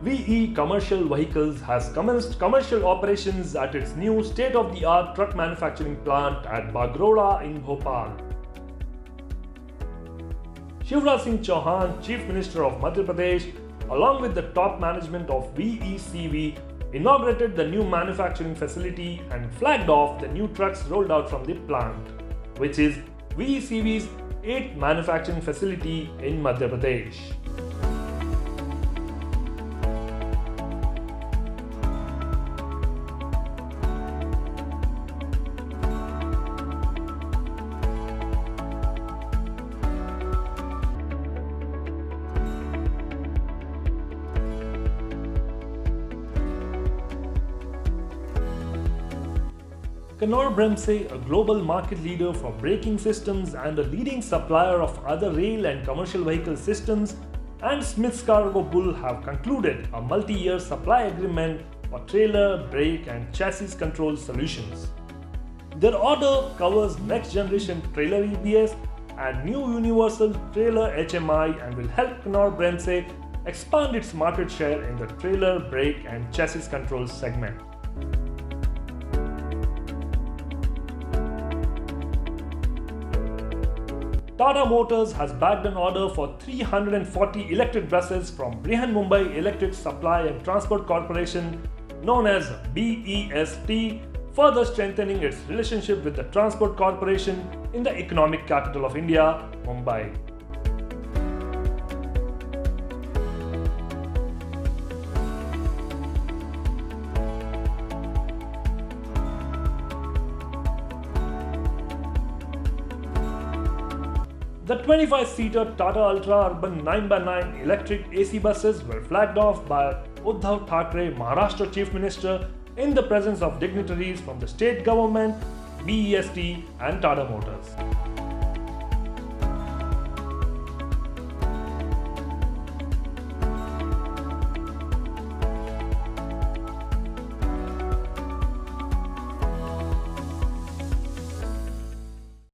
VE Commercial Vehicles has commenced commercial operations at its new state-of-the-art truck manufacturing plant at Bagroda in Bhopal. Shivraj Singh Chauhan, Chief Minister of Madhya Pradesh, along with the top management of VECV, inaugurated the new manufacturing facility and flagged off the new trucks rolled out from the plant, which is VECV's 8th manufacturing facility in Madhya Pradesh. Knorr-Bremse, a global market leader for braking systems and a leading supplier of other rail and commercial vehicle systems, and Schmitz Cargobull have concluded a multi-year supply agreement for trailer, brake and chassis control solutions. Their order covers next-generation trailer EBS and new universal trailer HMI and will help Knorr-Bremse expand its market share in the trailer, brake and chassis control segment. Tata Motors has bagged an order for 340 electric buses from Mumbai Electric Supply and Transport Corporation, known as BEST, further strengthening its relationship with the Transport Corporation in the economic capital of India, Mumbai. The 25-seater Tata Ultra Urban 9x9 electric AC buses were flagged off by Uddhav Thackeray, Maharashtra Chief Minister, in the presence of dignitaries from the state government, BEST and Tata Motors.